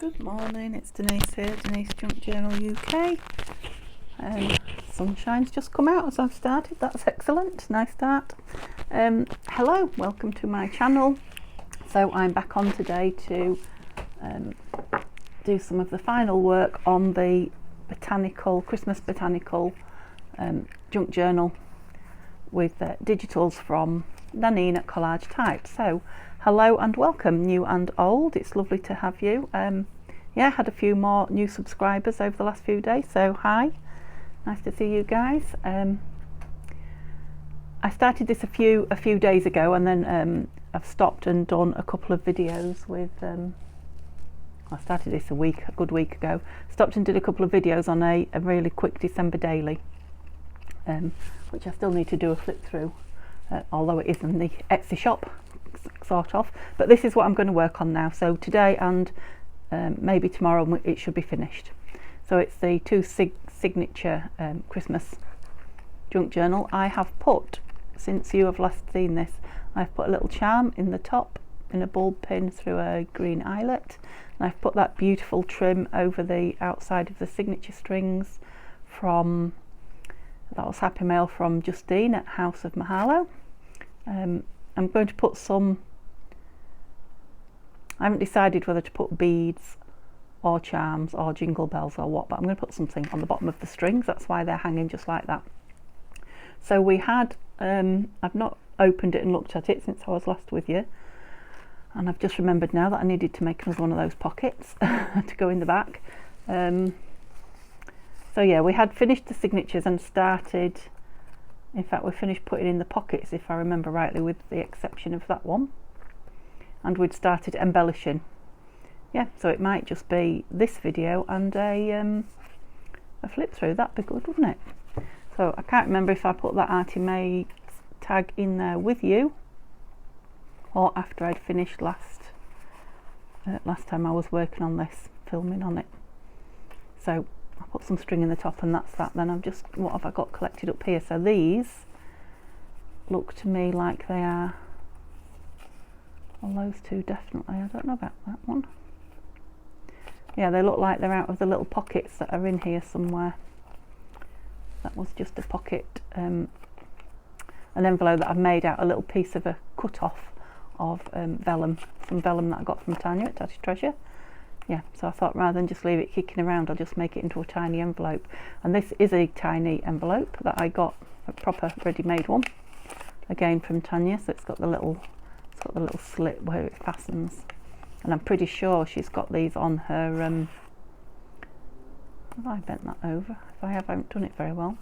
Good morning, it's Denise here, Denise Junk Journal UK. Sunshine's just come out as I've started, that's excellent, nice start. Hello, welcome to my channel. So I'm back on today to do some of the final work on the Christmas botanical junk journal with digitals from Nanine at Collage Type. So hello and welcome, new and old, it's lovely to have you. Yeah, had a few more new subscribers over the last few days, so hi, nice to see you guys. I started this a few days ago, and then I've stopped and done a couple of videos with I started this a good week ago, stopped and did a couple of videos on a really quick December daily, which I still need to do a flip through, although it is in the Etsy shop sort of, but this is what I'm going to work on now. So today and maybe tomorrow it should be finished. So it's the two signature Christmas junk journal. I have put, since you have last seen this, I've put a little charm in the top in a bulb pin through a green eyelet, and I've put that beautiful trim over the outside of the signature strings from, that was Happy Mail from Justine at House of Mahalo. I'm going to put some, I haven't decided whether to put beads or charms or jingle bells or what, but I'm going to put something on the bottom of the strings. That's why they're hanging just like that. So we had, I've not opened it and looked at it since I was last with you, and I've just remembered now that I needed to make another one of those pockets to go in the back. So yeah, we had finished the signatures and started, in fact we finished putting in the pockets, if I remember rightly, with the exception of that one, and we'd started embellishing. Yeah, so it might just be this video and a flip through. That'd be good, wouldn't it? So I can't remember if I put that Artie May tag in there with you or after I'd finished last time I was working on this, filming on it. So I put some string in the top and that's that. Then I've just, what have I got collected up here? So these look to me like they are, well, those two definitely, I don't know about that one. Yeah, they look like they're out of the little pockets that are in here somewhere. That was just a pocket, an envelope that I've made out a little piece of a cut off of vellum, some vellum that I got from Tanya at Tatty Treasure. Yeah, so I thought rather than just leave it kicking around, I'll just make it into a tiny envelope. And this is a tiny envelope that I got, a proper ready-made one, again from Tanya. So it's got the little slit where it fastens, and I'm pretty sure she's got these on her. Have I bent that over? If I haven't done it very well.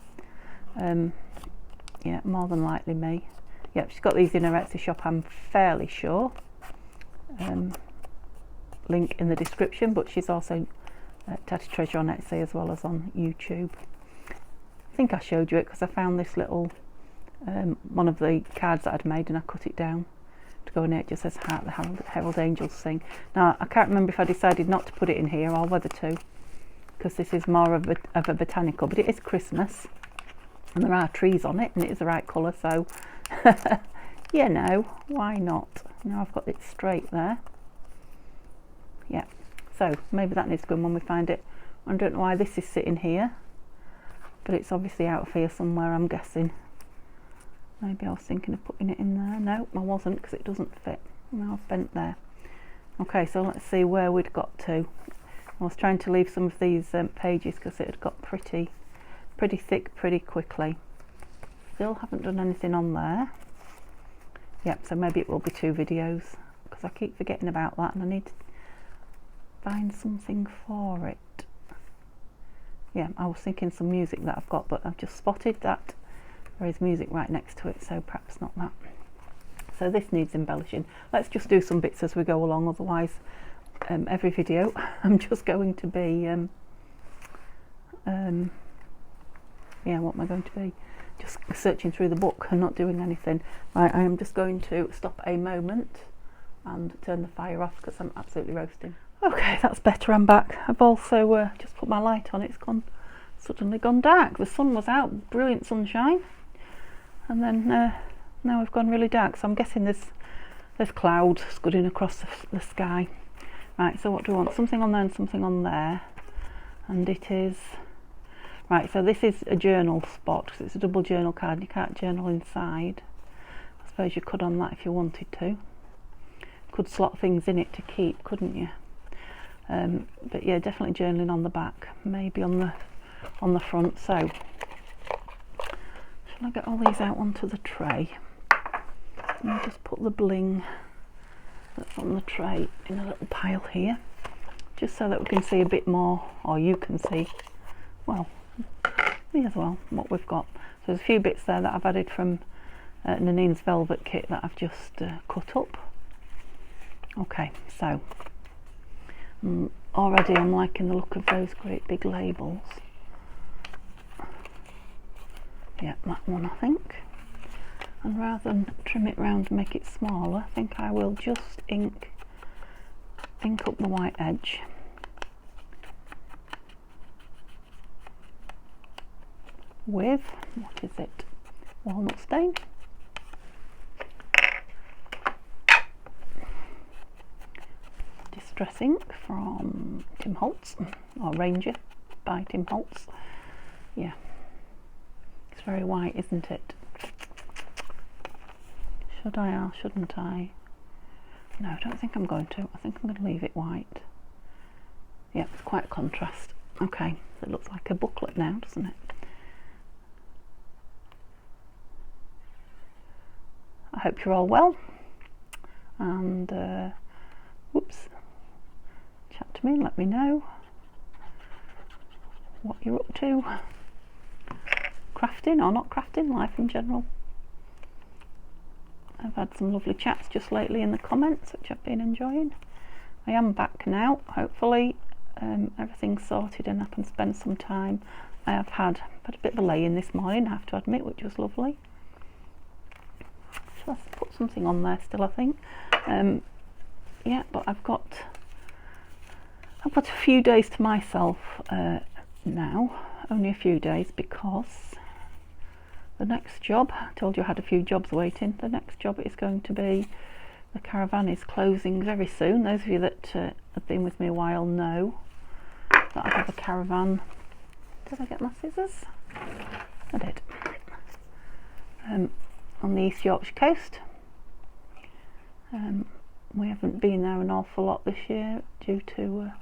Yeah, more than likely me. Yep, she's got these in her Etsy shop, I'm fairly sure. Link in the description, but she's also Tatty Treasure on Etsy as well as on YouTube. I think I showed you it because I found this little one of the cards that I'd made and I cut it down to go in it. It just says Heart the Herald Angels Sing. Now I can't remember if I decided not to put it in here or whether to, because this is more of a botanical, but it is Christmas and there are trees on it and it is the right colour, so you know, why not? Now I've got it straight there. Yeah, so maybe that needs to go in when we find it. I don't know why this is sitting here, but it's obviously out of here somewhere, I'm guessing. Maybe I was thinking of putting it in there. No, I wasn't, because it doesn't fit. Now I've bent there. Okay, so let's see where we'd got to. I was trying to leave some of these pages because it had got pretty thick pretty quickly. Still haven't done anything on there. Yep, so maybe it will be 2 videos because I keep forgetting about that and I need to find something for it. Yeah, I was thinking some music that I've got, but I've just spotted that there is music right next to it, so perhaps not that. So this needs embellishing. Let's just do some bits as we go along, otherwise every video I'm just going to be yeah, what am I going to be? Just searching through the book and not doing anything. Right, I am just going to stop a moment and turn the fire off because I'm absolutely roasting. Okay, that's better, I'm back. I've also just put my light on, it's suddenly gone dark. The sun was out, brilliant sunshine, and then now we've gone really dark, so I'm guessing there's clouds scudding across the sky. Right, so what do we want? Something on there and something on there. And it is... Right, so this is a journal spot, because it's a double journal card. You can't journal inside. I suppose you could on that if you wanted to. Could slot things in it to keep, couldn't you? But yeah, definitely journaling on the back, maybe on the front. So, shall I get all these out onto the tray? Let me just put the bling that's on the tray in a little pile here, just so that we can see a bit more, or you can see, well, me as well, what we've got. So there's a few bits there that I've added from Nanine's velvet kit that I've just cut up. Okay, so already I'm liking the look of those great big labels. Yeah, that one I think. And rather than trim it round and make it smaller, I think I will just ink up the white edge. With, what is it, walnut stain. Distress ink from Tim Holtz, or Ranger by Tim Holtz. Yeah, it's very white, isn't it? Should I or shouldn't I? No, I don't think I'm going to. I think I'm going to leave it white. Yeah, it's quite a contrast. Okay, it looks like a booklet now, doesn't it? I hope you're all well. And, whoops, chat to me and let me know what you're up to. Crafting or not crafting, life in general. I've had some lovely chats just lately in the comments, which I've been enjoying. I am back now, hopefully everything's sorted and I can spend some time. I have had a bit of a lay-in this morning, I have to admit, which was lovely. Shall I put something on there still, I think? Yeah, but I've got a few days to myself now, only a few days, because the next job, I told you I had a few jobs waiting, the next job is going to be, the caravan is closing very soon. Those of you that have been with me a while know that I have a caravan. Did I get my scissors? I did. On the East Yorkshire coast. We haven't been there an awful lot this year due to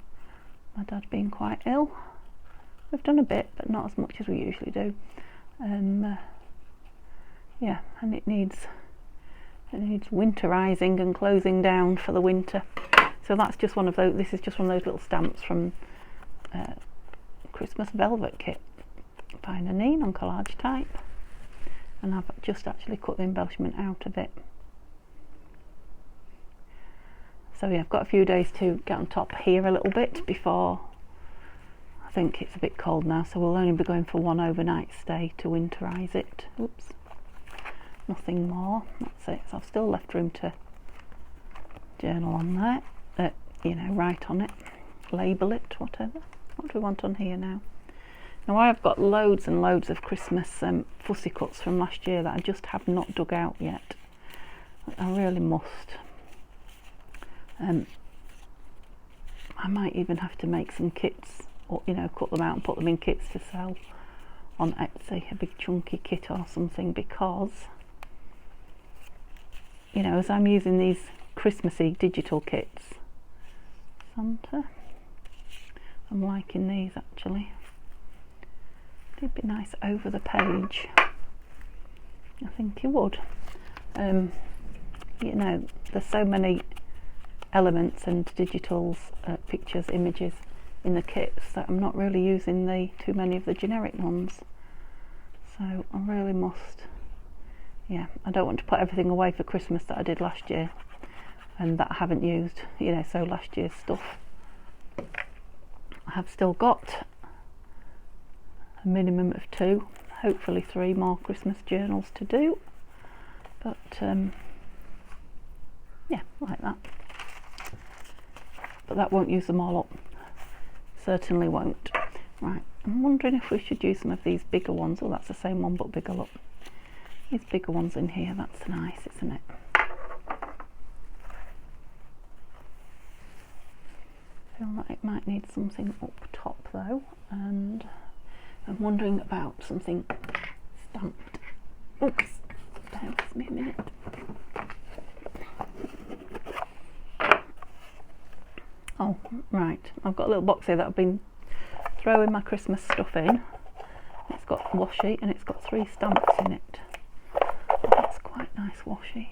my dad being quite ill. We've done a bit, but not as much as we usually do. Yeah, and it needs winterizing and closing down for the winter. So that's just one of those. This is just one of those little stamps from Christmas Velvet Kit by Nanine on Collage Type, and I've just actually cut the embellishment out of it. So yeah, I've got a few days to get on top here a little bit before, I think it's a bit cold now, so we'll only be going for one overnight stay to winterize it. Oops, nothing more. That's it. So I've still left room to journal on there, you know, write on it, label it, whatever. What do we want on here now? Now I've got loads and loads of Christmas fussy cuts from last year that I just have not dug out yet. I really must. I might even have to make some kits, or you know, cut them out and put them in kits to sell on Etsy, a big chunky kit or something, because you know, as I'm using these Christmassy digital kits, Santa, I'm liking these actually. It'd be nice over the page. I think it would. You know, there's so many elements and digitals, pictures, images in the kits that I'm not really using too many of the generic ones. So I really must. Yeah, I don't want to put everything away for Christmas that I did last year and that I haven't used. You know, so last year's stuff. I have still got a minimum of 2, hopefully 3 more Christmas journals to do, but yeah, like that. But that won't use them all up, certainly won't. Right, I'm wondering if we should use some of these bigger ones. Oh, that's the same one but bigger, look. These bigger ones in here, that's nice, isn't it? I feel like it might need something up top though, and I'm wondering about something stamped. Oops, bear with me a minute. Oh, right, I've got a little box here that I've been throwing my Christmas stuff in. It's got washi and it's got 3 stamps in it. That's quite nice washi.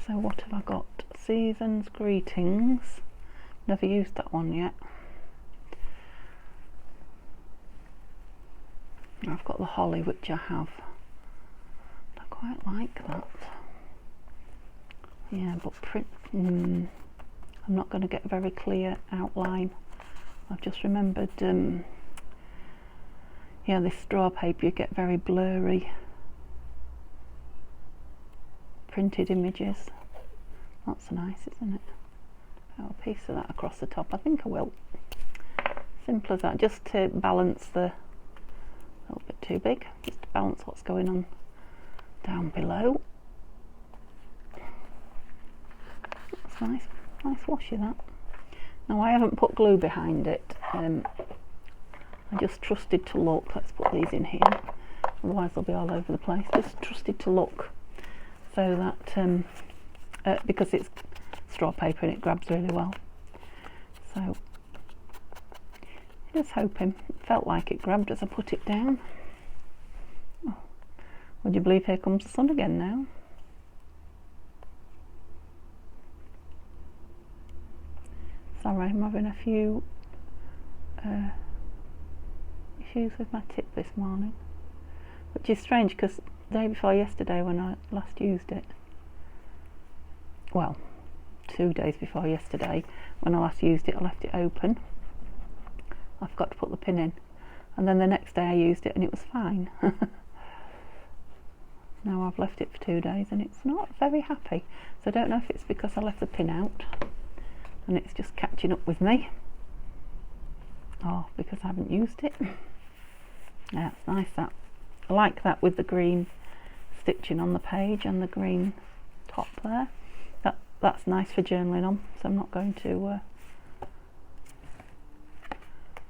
So what have I got? Season's Greetings. Never used that one yet. I've got the holly, which I have. I quite like that. Yeah, but print. I'm not going to get a very clear outline. I've just remembered. Yeah, this straw paper, you get very blurry printed images. That's nice, isn't it? Put a piece of that across the top. I think I will. Simple as that, just to balance the, a little bit too big, just to balance what's going on down below. That's nice, nice washi that. Now I haven't put glue behind it. I just trusted to look. Let's put these in here, otherwise they'll be all over the place. Just trusted to look, so that because it's straw paper and it grabs really well. So just hoping. It felt like it grabbed as I put it down. Oh, would you believe here comes the sun again now? Sorry, I'm having a few issues with my tip this morning, which is strange because the day before yesterday when I last used it, well, 2 days before yesterday when I last used it, I left it open. I forgot to put the pin in, and then the next day I used it and it was fine. Now I've left it for 2 days and it's not very happy, so I don't know if it's because I left the pin out and it's just catching up with me, or because I haven't used it. Yeah, it's nice that. I like that with the green stitching on the page and the green top there. That's nice for journaling on, so I'm not going to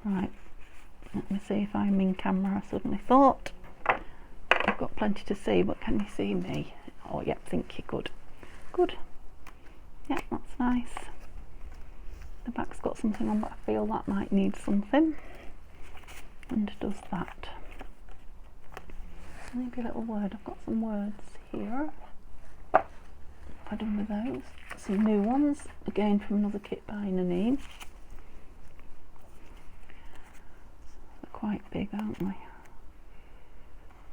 right, let me see if I'm in camera. I suddenly thought I've got plenty to see, but can you see me? Oh yep, think you could. Good. Yeah, that's nice. The back's got something on, but I feel that might need something, and does that. Maybe a little word. I've got some words here. I've done with those. Some new ones, again from another kit by Nanine. They're quite big, aren't they?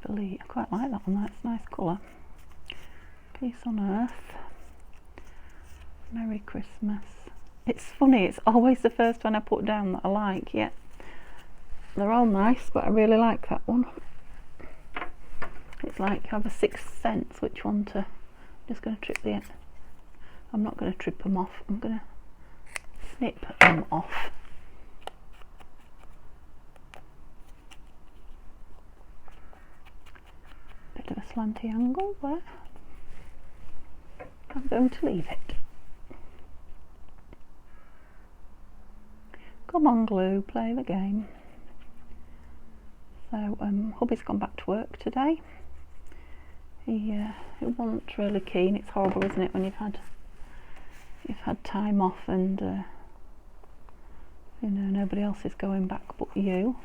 I quite like that one. That's a nice colour. Peace on Earth. Merry Christmas. It's funny, it's always the first one I put down that I like. Yeah, they're all nice, but I really like that one. It's like have a sixth sense which one to. I'm just going to trip the end. I'm not going to trip them off. I'm going to snip them off. Bit of a slanty angle there. I'm going to leave it. Come on, glue, play the game. So hubby's gone back to work today. He wasn't really keen. It's horrible, isn't it, when you've had time off and you know, nobody else is going back but you.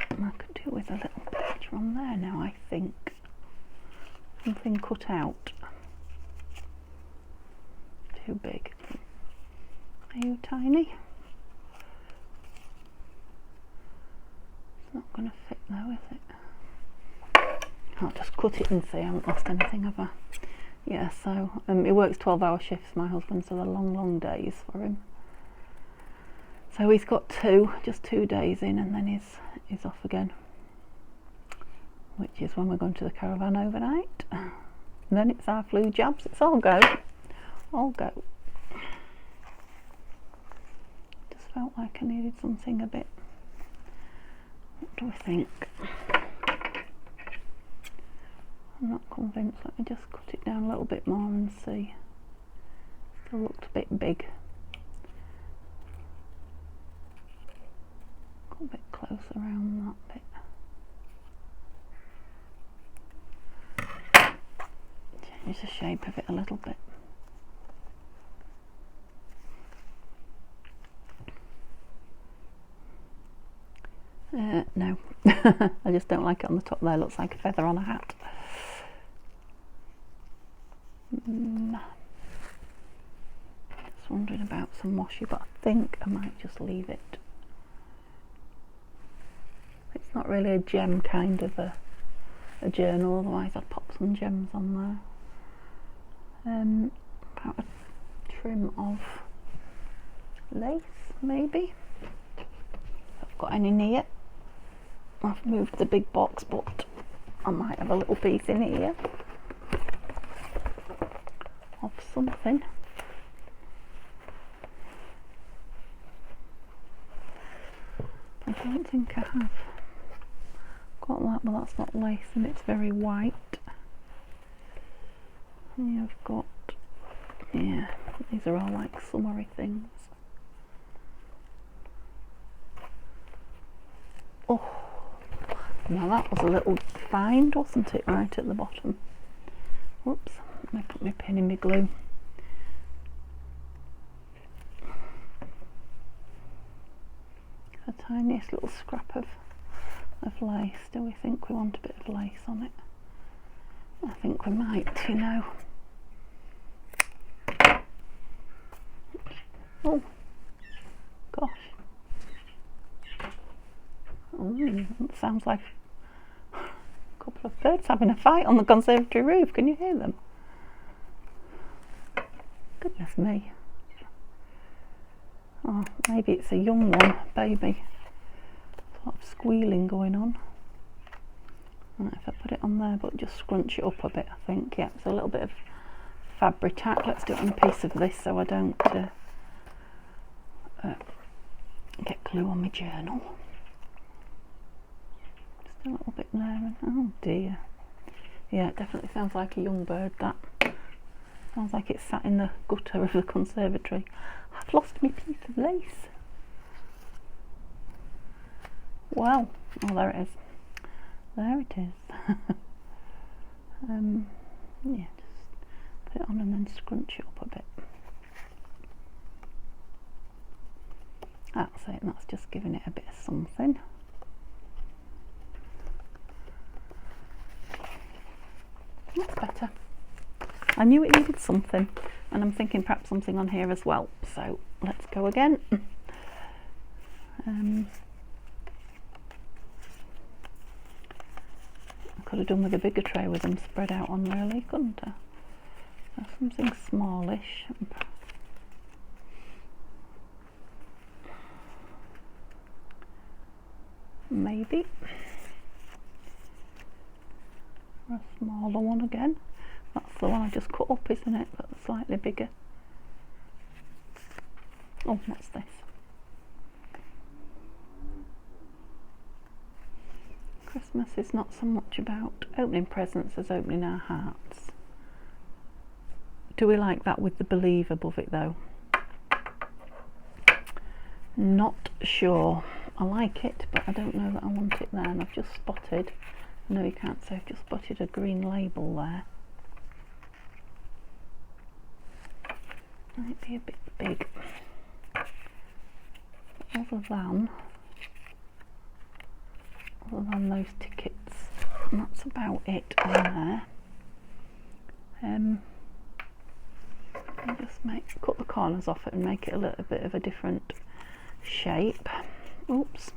And I could do with a little picture on there now, I think. Something cut out. Too big. Are you tiny? It's not going to fit though, is it? I'll just cut it and see. I haven't lost anything, have I? Yeah, so he works 12-hour shifts, my husband, so they're long, long days for him. So he's got just 2 days in, and then he's off again, which is when we're going to the caravan overnight. And then it's our flu jabs. It's all go. All go. Just felt like I needed something a bit. What do we think? I'm not convinced. Let me just cut it down a little bit more and see. Still looked a bit big. Got a bit close around that bit. Change the shape of it a little bit. No, I just don't like it on the top there. Looks like a feather on a hat. Just wondering about some washi, but I think I might just leave it. It's not really a gem kind of a journal, otherwise I'd pop some gems on there. About a trim of lace, maybe. If I've got any near. I've moved the big box, but I might have a little piece in here of something. I don't think I have got that, but that's not lace and it's very white. And I've got, yeah, these are all like summery things. Oh, now that was a little find, wasn't it, right at the bottom? Whoops, let me put my pin in my glue. The tiniest little scrap of lace. Do we think we want a bit of lace on it? I think we might, you know. Oh, gosh. It sounds like a couple of birds having a fight on the conservatory roof. Can you hear them? Goodness me. Oh, maybe it's a young one, baby. A lot of squealing going on. Right, if I put it on there, but just scrunch it up a bit, I think. Yeah, so a little bit of fabric tack. Let's do it on a piece of this so I don't get glue on my journal. Just a little bit there, and oh dear. Yeah, it definitely sounds like a young bird, that. Sounds like it's sat in the gutter of the conservatory. I've lost my piece of lace. Well, oh, there it is. There it is. Yeah, just put it on and then scrunch it up a bit. That's it, that's just giving it a bit of something. That's better. I knew it needed something, and I'm thinking perhaps something on here as well. So let's go again. I could have done with a bigger tray with them spread out on, really, couldn't I? So something smallish. Maybe. Or a smaller one again. That's the one I just cut up, isn't it? But slightly bigger. Oh, what's this? Christmas is not so much about opening presents as opening our hearts. Do we like that with the believe above it though? Not sure. I like it, but I don't know that I want it there. And I've just spotted, no you can't say, I've just spotted a green label there. Might be a bit big. Other than those tickets, and that's about it on there. I'll just cut the corners off it and make it a little bit of a different shape. Oops,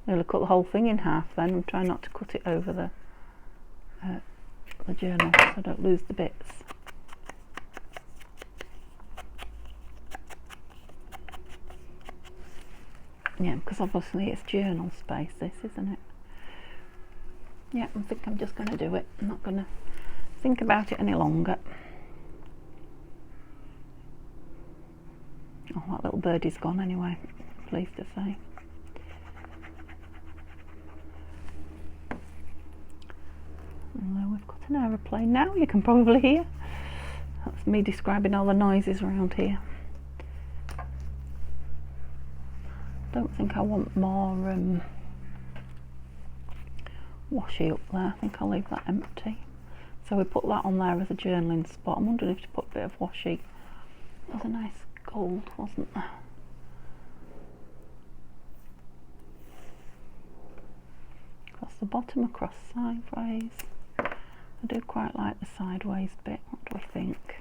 nearly cut the whole thing in half then. I'm trying not to cut it over the journal so I don't lose the bits. Yeah, because obviously it's journal space, this, isn't it? Yeah, I think I'm just going to do it. I'm not going to think about it any longer. Oh, that little birdie's gone anyway, pleased to say. Although we've got an aeroplane now, you can probably hear. That's That's me describing all the noises around here. Don't think I want more washi up there. I think I'll leave that empty. So we put that on there as a journaling spot. I'm wondering if to put a bit of washi. That was a nice gold, wasn't there? Across the bottom, across sideways. I do quite like the sideways bit. What do we think?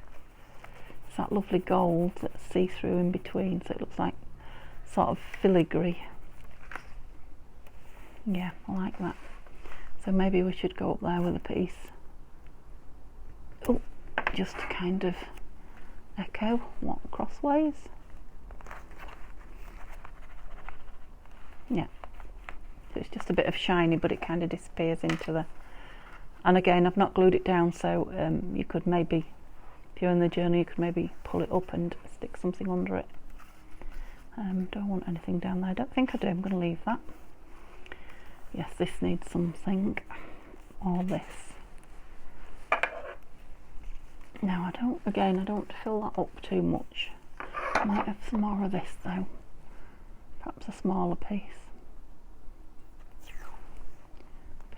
It's that lovely gold that's see-through in between, so it looks like sort of filigree. Yeah, I like that. So maybe we should go up there with a piece. Oh, just to kind of echo what crossways. Yeah. So it's just a bit of shiny, but it kind of disappears into the... And again, I've not glued it down, so you could maybe, if you're in the journal, you could maybe pull it up and stick something under it. Don't want anything down there. I don't think I do. I'm going to leave that. Yes, this needs something. Or this. Now, I don't fill that up too much. I might have some more of this though. Perhaps a smaller piece.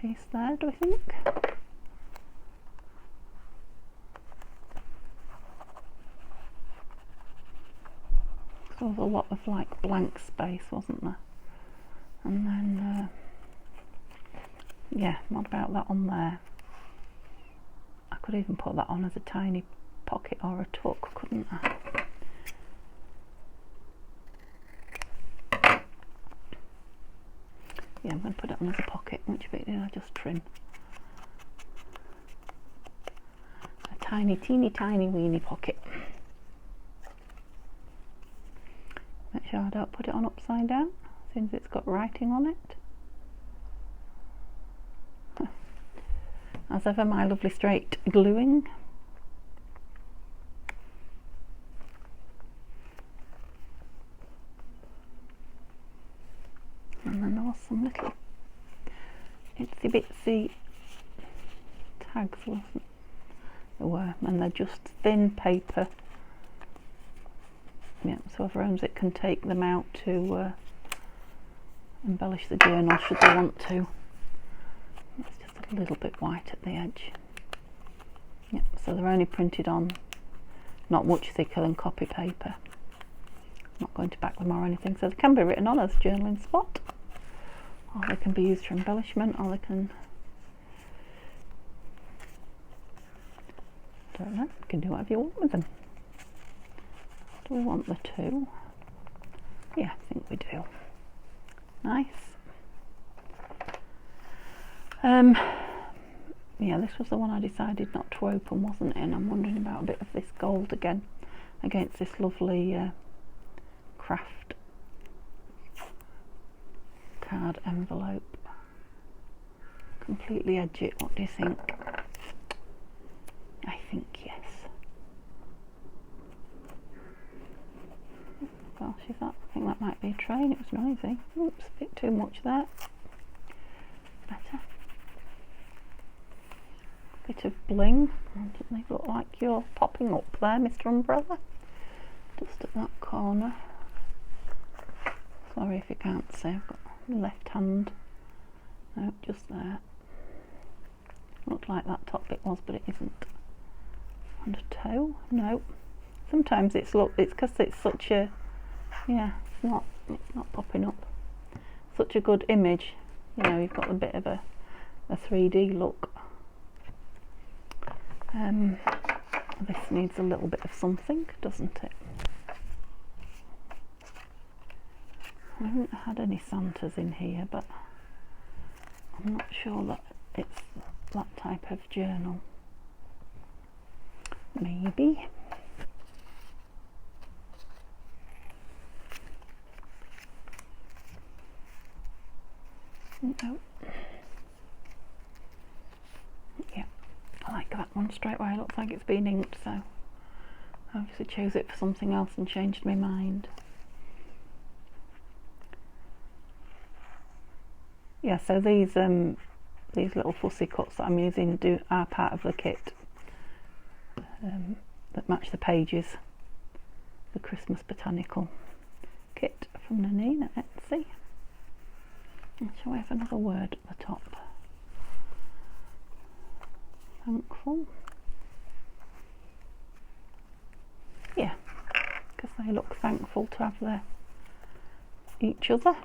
Piece there, do we think? There was a lot of like blank space, wasn't there? And then yeah, what about that on there? I could even put that on as a tiny pocket or a tuck, couldn't I? Yeah, I'm going to put it on as a pocket. Which bit did I just trim? A tiny, teeny, tiny, weeny pocket. Make sure I don't put it on upside down, since it's got writing on it. As ever, my lovely straight gluing. And then there was some little itsy bitsy tags, wasn't there? Were, and they're just thin paper. Yeah, so whoever owns it can take them out to embellish the journal should they want to. It's just a little bit white at the edge. Yep, so they're only printed on not much thicker than copy paper. I'm not going to back them or anything, so they can be written on as journaling spot, or they can be used for embellishment, or they can, I don't know, you can do whatever you want with them. Do we want the two? Yeah, I think we do. Nice. Yeah, this was the one I decided not to open, wasn't it? And I'm wondering about a bit of this gold again against this lovely craft card envelope. Completely edge it. What do you think? I think yes. Gosh, is that? I think that might be a train. It was noisy. Oops, a bit too much there. Better. Bit of bling. Doesn't they look like you're popping up there, Mr. Umbrella? Just at that corner. Sorry if you can't see. I've got my left hand. No, just there. Looked like that top bit was, but it isn't. And a toe? No. Sometimes it's because it's such a, yeah, it's not popping up. Such a good image. You know, you've got a bit of a 3D look. This needs a little bit of something, doesn't it? I haven't had any Santas in here, but I'm not sure that it's that type of journal. Maybe. No. Yeah, I like that one straight away. It looks like it's been inked, so I obviously chose it for something else and changed my mind. Yeah, so these little fussy cuts that I'm using are part of the kit. that match the pages. The Christmas Botanical Kit from Nanine at Etsy. And shall we have another word at the top? Thankful. Yeah, because they look thankful to have each other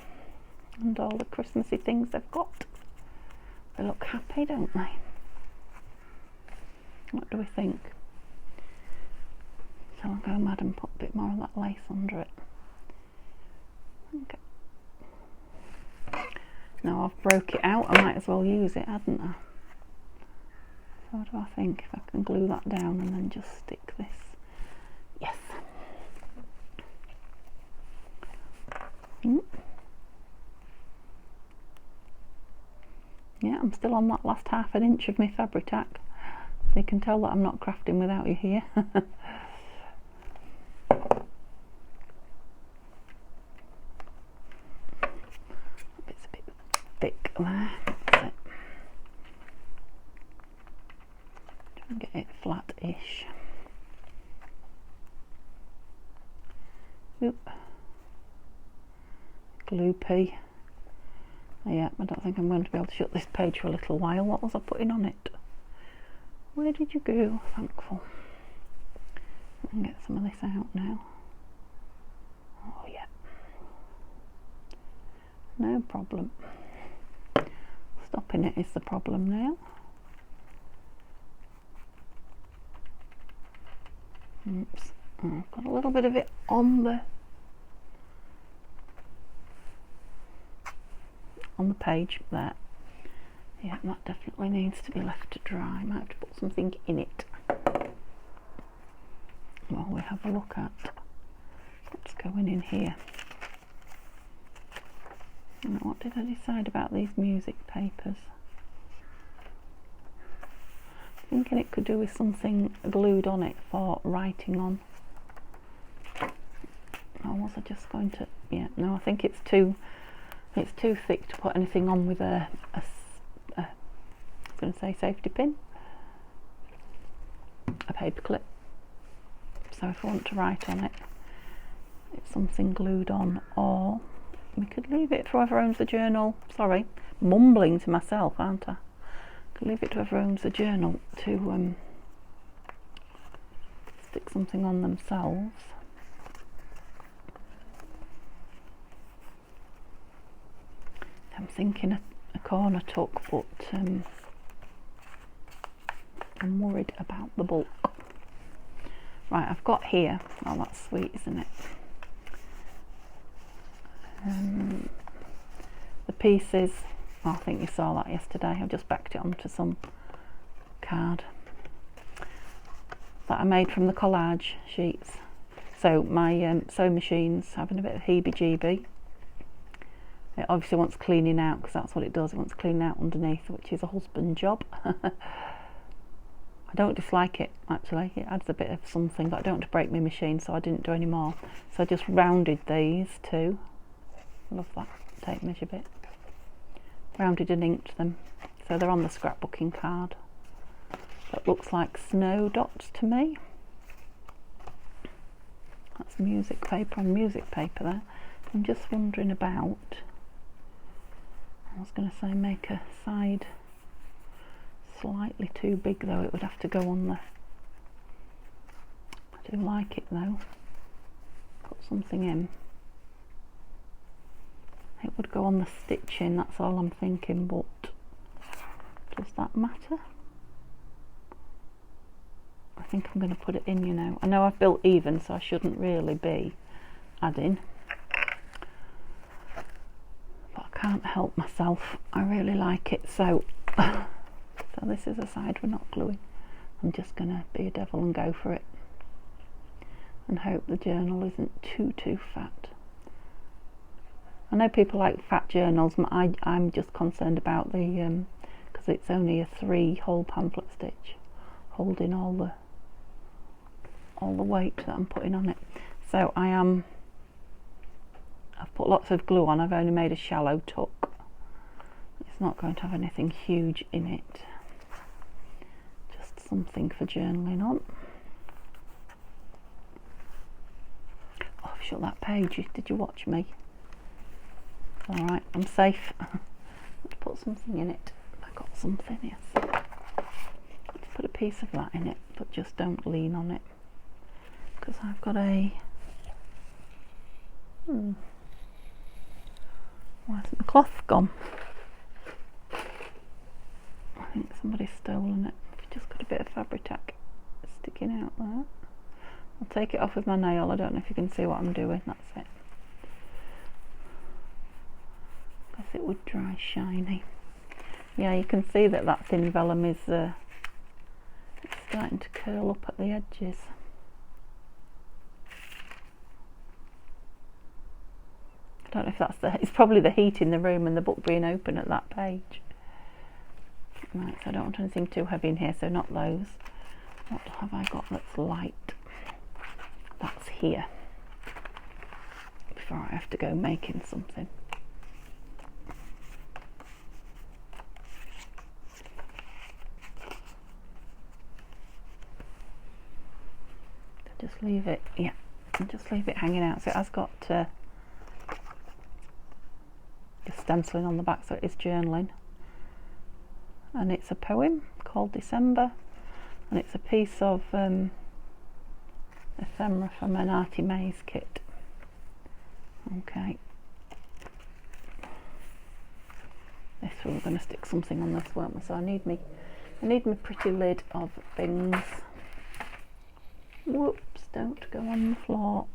and all the Christmassy things they've got. They look happy, don't they? What do we think? Shall I go mad and put a bit more of that lace under it? Okay. Now I've broke it out, I might as well use it, hadn't I? So what do I think? If I can glue that down and then just stick this. Yes. Yeah, I'm still on that last ½ an inch of my Fabri-Tac, so you can tell that I'm not crafting without you here. It's a bit thick there. That's it. Try and get it flat-ish. Oop. Gloopy. Yeah, I don't think I'm going to be able to shut this page for a little while. What was I putting on it? Where did you go? Thankful. I can get some of this out now. Oh yeah. No problem. Stopping it is the problem now. Oops. Oh, I've got a little bit of it on the page there. Yeah, that definitely needs to be left to dry. I might have to put something in it while we have a look at what's going in here. Now, what did I decide about these music papers? Thinking it could do with something glued on it for writing on. Or was I just going to, yeah, no, I think it's too thick to put anything on with I was going to say safety pin, a paper clip. So if I want to write on it, it's something glued on, or we could leave it to whoever owns the journal. Sorry, mumbling to myself, aren't I? Could leave it to whoever owns the journal to stick something on themselves. I'm thinking a corner tuck, but I'm worried about the bulk. Right, I've got here, oh that's sweet, isn't it? The pieces, oh, I think you saw that yesterday, I've just backed it onto some card that I made from the collage sheets. So my sewing machine's having a bit of heebie-jeebie. It obviously wants cleaning out, because that's what it does, it wants cleaning out underneath, which is a husband job. I don't dislike it, actually. It adds a bit of something, but I don't want to break my machine, so I didn't do any more. So I just rounded these two. Love that tape measure bit. Rounded and inked them, so they're on the scrapbooking card. That looks like snow dots to me. That's music paper on music paper there. I'm just wondering about, I was going to say make a side slightly too big, though it would have to go on the, I do like it though, put something in, it would go on the stitching, that's all I'm thinking, but does that matter? I think I'm going to put it in, you know. I know I've built even, so I shouldn't really be adding, but I can't help myself, I really like it. So so this is a side we're not gluing. I'm just going to be a devil and go for it and hope the journal isn't too fat. I know people like fat journals, I'm just concerned about the because it's only a 3-hole pamphlet stitch holding all the weight that I'm putting on it. So I've put lots of glue on. I've only made a shallow tuck. It's not going to have anything huge in it, just something for journaling on. shut that page. Did you watch me? Alright, I'm safe. Let's put something in it. I got something, yes. Let's put a piece of that in it, but just don't lean on it. Because I've got a... Where's the cloth gone? I think somebody's stolen it. I've just got a bit of Fabri-Tac sticking out there. I'll take it off with my nail. I don't know if you can see what I'm doing. That's it. Because it would dry shiny. Yeah, you can see that that thin vellum is it's starting to curl up at the edges. I don't know if that's it's probably the heat in the room and the book being open at that page. Right, so I don't want anything too heavy in here, so not those. What have I got that's light? That's here. Before I have to go making something. Just leave it, yeah, and just leave it hanging out. So it has got the stenciling on the back, so it is journaling. And it's a poem called December, and it's a piece of ephemera from an Arty Maze kit. Okay. This one, we're going to stick something on this, weren't we? So I need my pretty lid of things. Whoops, don't go on the floor.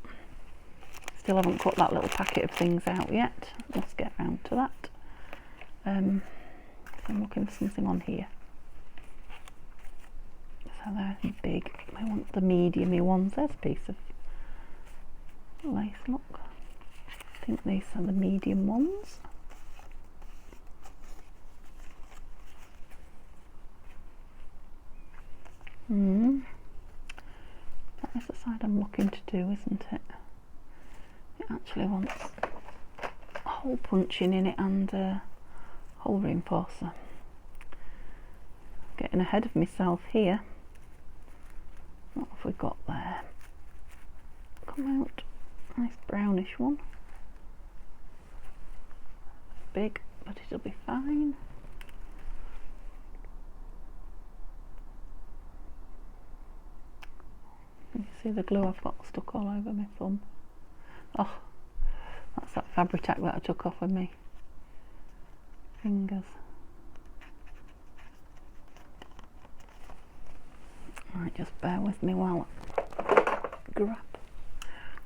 Still haven't cut that little packet of things out yet. Let's get round to that. So I'm looking for something on here. So they're big. I want the medium-y ones. There's a piece of lace, look. I think these are the medium ones. That is the side I'm looking to do, isn't it? It actually wants hole punching in it and hole reinforcer. Getting ahead of myself here. What have we got there? Come out. Nice brownish one. Big, but it'll be fine. You see the glue I've got stuck all over my thumb. Oh, that's that Fabri-Tac that I took off with me fingers. Right, just bear with me while I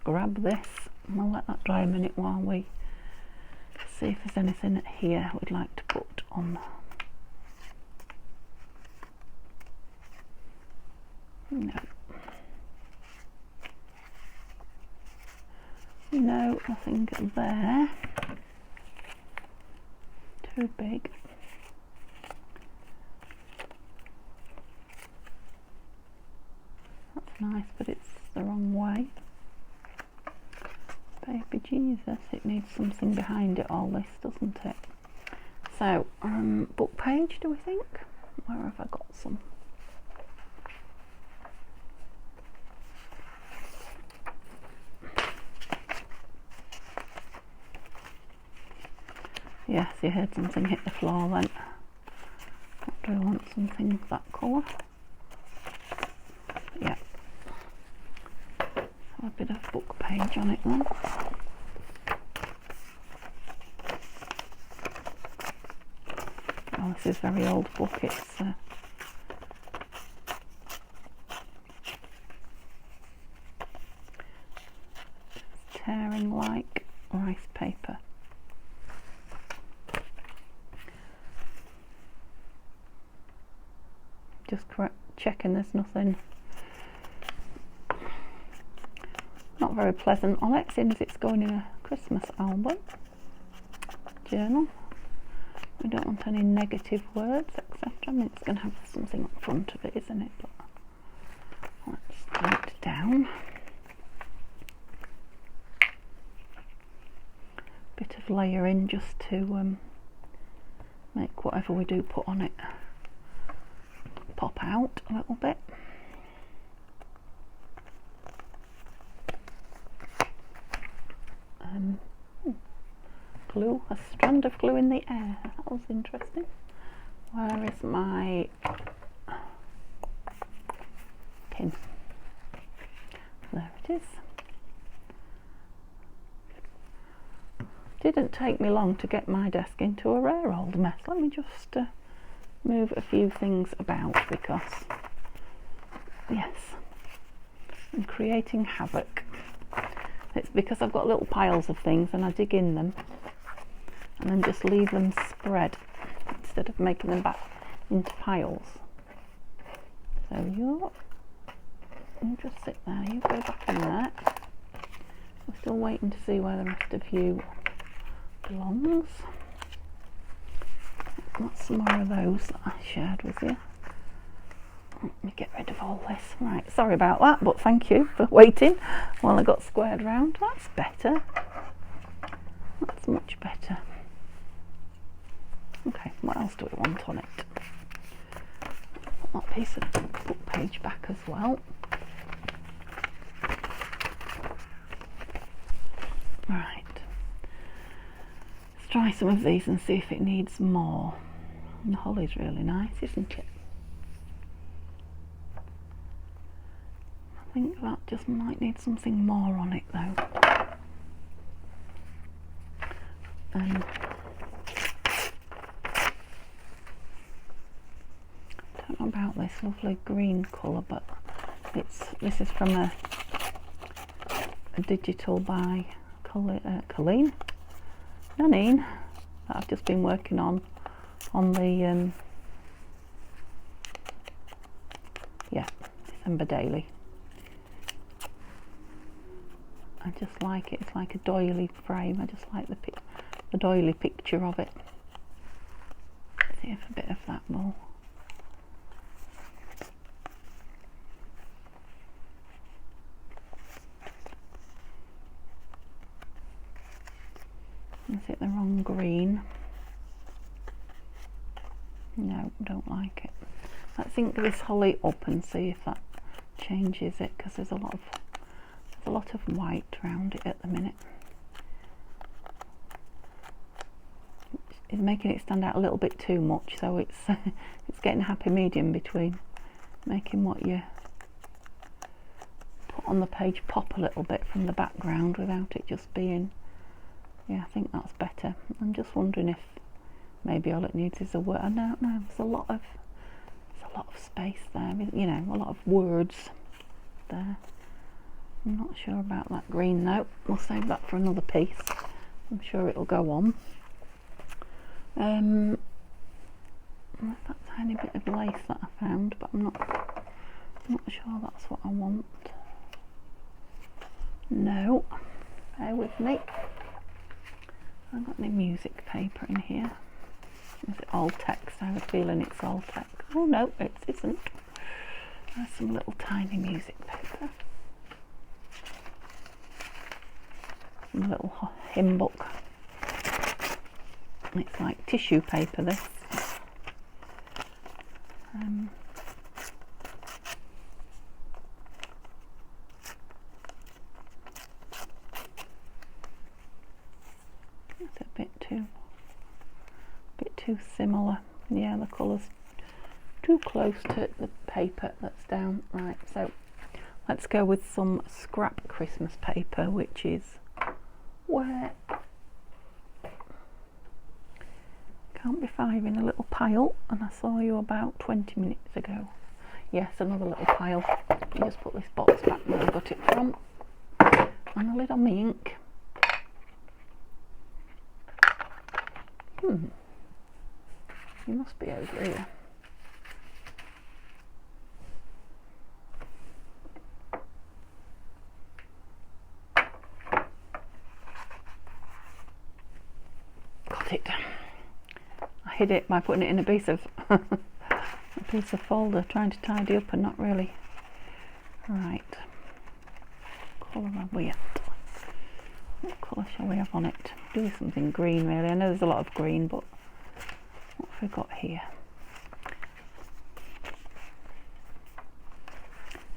grab this, and I'll let that dry a minute while we see if there's anything here we'd like to put on. No, nothing there. Too big. That's nice, but it's the wrong way. Baby Jesus, it needs something behind it, all this, doesn't it? So, book page, do we think? Where have I got some? Yes, you heard something hit the floor then. What do I want? Something that colour? Yeah. A bit of book page on it then. Oh, this is a very old book. It's tearing like rice paper. Just checking there's nothing not very pleasant on it, seeing as it's going in a Christmas album journal. We don't want any negative words, except I mean it's going to have something up front of it, isn't it? But let's write it down. Bit of layering just to make whatever we do put on it pop out a little bit. glue, a strand of glue in the air. That was interesting. Where is my pin? There it is. Didn't take me long to get my desk into a rare old mess. Let me just move a few things about, because yes, I'm creating havoc. It's because I've got little piles of things and I dig in them and then just leave them spread instead of making them back into piles. So you just sit there, you go back in there. We're still waiting to see where the rest of you belongs. Got some more of those that I shared with you. Let me get rid of all this. Right, sorry about that, but thank you for waiting while I got squared round. That's better. That's much better. Okay, what else do we want on it? Put that piece of book page back as well. Right. Let's try some of these and see if it needs more. And the holly's really nice, isn't it? I think that just might need something more on it though. Don't know about this lovely green colour, but this is from a digital by Nanine that I've just been working on the December daily. I just like it. It's like a doily frame. I just like the doily picture of it. See if a bit of that will. Is it the wrong green? No, don't like it. Let's think this holly up and see if that changes it, because there's a lot of white around it at the minute. It's making it stand out a little bit too much, so it's it's getting a happy medium between making what you put on the page pop a little bit from the background without it just being. Yeah, I think that's better. I'm just wondering if maybe all it needs is a word. I don't know. There's a lot of space there. You know, a lot of words there. I'm not sure about that green though. We'll save that for another piece. I'm sure it'll go on. There's that tiny bit of lace that I found, but I'm not sure that's what I want. No, bear with me. I've got any music paper in here. Is it all text? I have a feeling it's all text. Oh no, it isn't. There's some little tiny music paper. Some little hymn book. It's like tissue paper, this. It's a bit too similar. Yeah, the colour's too close to the paper that's down. Right, so let's go with some scrap Christmas paper, which is where can't be five in a little pile, and I saw you about 20 minutes ago. Yes, another little pile. You just put this box back where I got it from, and a lid on my ink. You must be over here. Got it. I hid it by putting it in a piece of folder, trying to tidy up and not really. Right. What colour have we at? What colour shall we have on it? Do something green really. I know there's a lot of green, but what have we got here?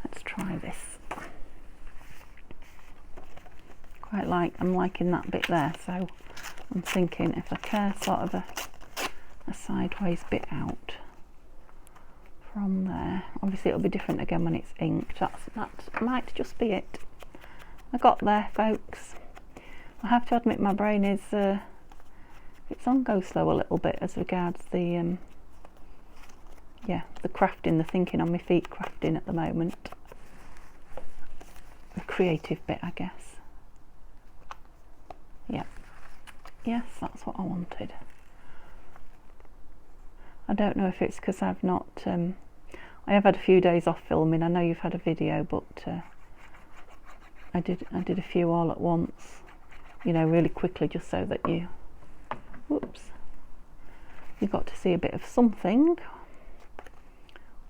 Let's try this. I'm liking that bit there, so I'm thinking if I tear sort of a sideways bit out from there, obviously it'll be different again when it's inked. That might just be it. I got there, folks. I have to admit my brain is it's on go slow a little bit as regards the the crafting, the thinking on my feet crafting at the moment. The creative bit, I guess. Yeah. Yes, that's what I wanted. I don't know if it's because I've not I have had a few days off filming. I know you've had a video, but I did a few all at once, you know, really quickly, just so that you got to see a bit of something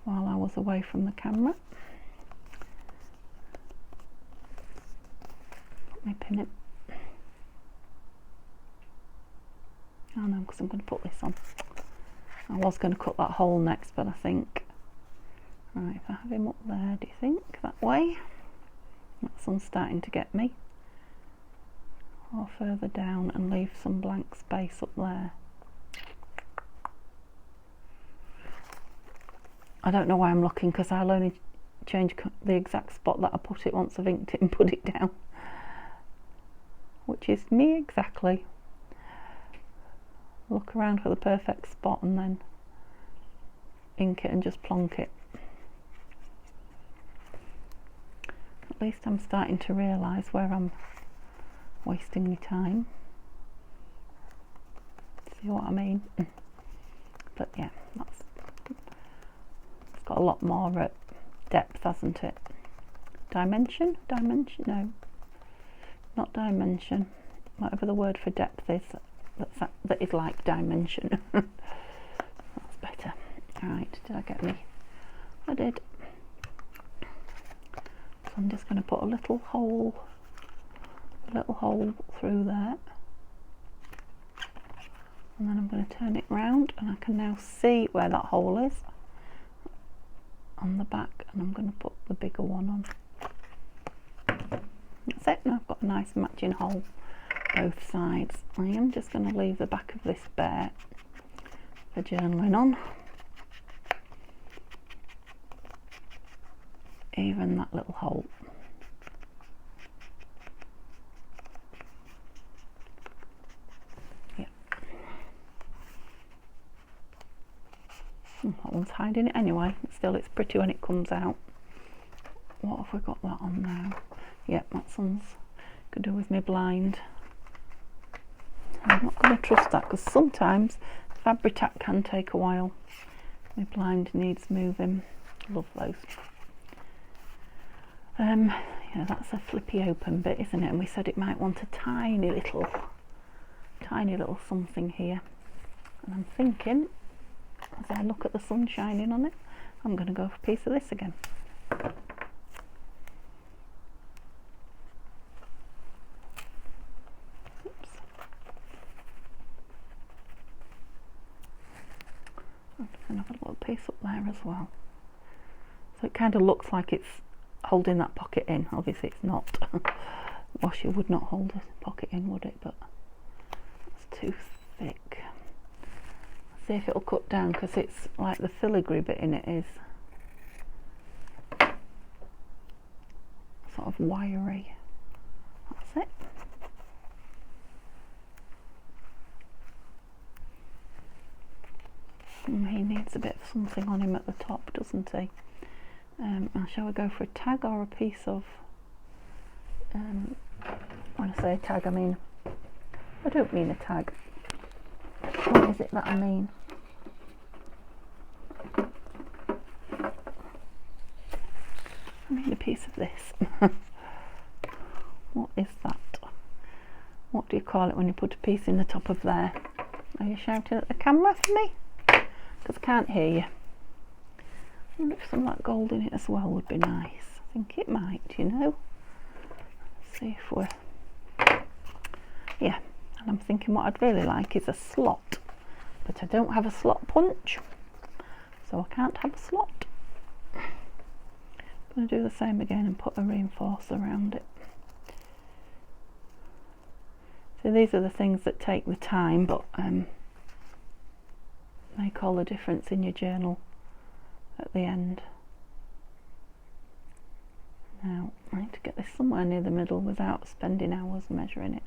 while I was away from the camera. Put my pin in. Oh no, because I'm going to put this on. I was going to cut that hole next, but I think, right, if I have him up there, do you think that way? That sun's starting to get me. Or further down and leave some blank space up there. I don't know why I'm looking, because I'll only change the exact spot that I put it once I've inked it and put it down, which is me exactly. Look around for the perfect spot and then ink it and just plonk it. At least I'm starting to realise where I'm wasting my time. See what I mean? But yeah, it's got a lot more depth, hasn't it? Dimension? No, not dimension. Whatever the word for depth is, that is like dimension. That's better. Right, did I get me? I did. So I'm just going to put a little hole through there, and then I'm going to turn it round, and I can now see where that hole is on the back, and I'm going to put the bigger one on. That's it. Now I've got a nice matching hole both sides. I am just going to leave the back of this bare for journaling on. Even that little hole. Yeah. That one's hiding it anyway. Still, it's pretty when it comes out. What have we got that on now? Yep, that one's could do with my blind. I'm not going to trust that, because sometimes Fabri-Tac can take a while. My blind needs moving. Love those. Yeah, that's a flippy open bit, isn't it? And we said it might want a tiny little something here. And I'm thinking, as I look at the sun shining on it, I'm going to go for a piece of this again. And I've got a little piece up there as well. So it kind of looks like it's holding that pocket in. Obviously it's not. Washi would not hold a pocket in, would it? But it's too thick. Let's see if it'll cut down, because it's like the filigree bit in it is sort of wiry. That's it. He needs a bit of something on him at the top, doesn't he? Now shall we go for a tag or a piece of, when I say a tag, I don't mean a tag. What is it that I mean? I mean a piece of this. What is that? What do you call it when you put a piece in the top of there? Are you shouting at the camera for me? Because I can't hear you. I wonder if some of that gold in it as well would be nice. I think it might, you know. Let's see if we're... Yeah, and I'm thinking what I'd really like is a slot. But I don't have a slot punch, so I can't have a slot. I'm going to do the same again and put a reinforcer around it. So these are the things that take the time, but make all the difference in your journal at the end. Now I need to get this somewhere near the middle without spending hours measuring it.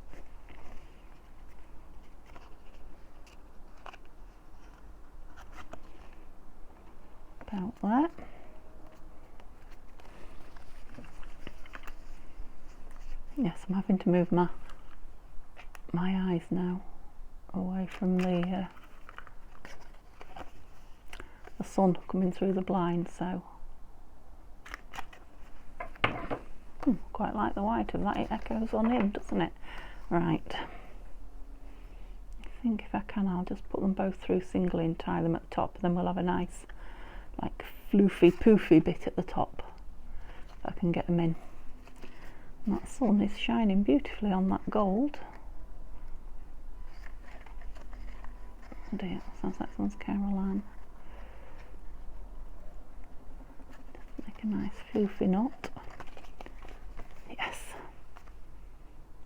About there. Yes, I'm having to move my eyes now away from the sun coming through the blind, so quite like the white of that. It echoes on in, doesn't it? Right, I think if I can I'll just put them both through singly and tie them at the top, then we'll have a nice like floofy poofy bit at the top if I can get them in. And that sun is shining beautifully on that gold. Oh dear, sounds like someone's Caroline. Just make a nice floofy knot. Yes.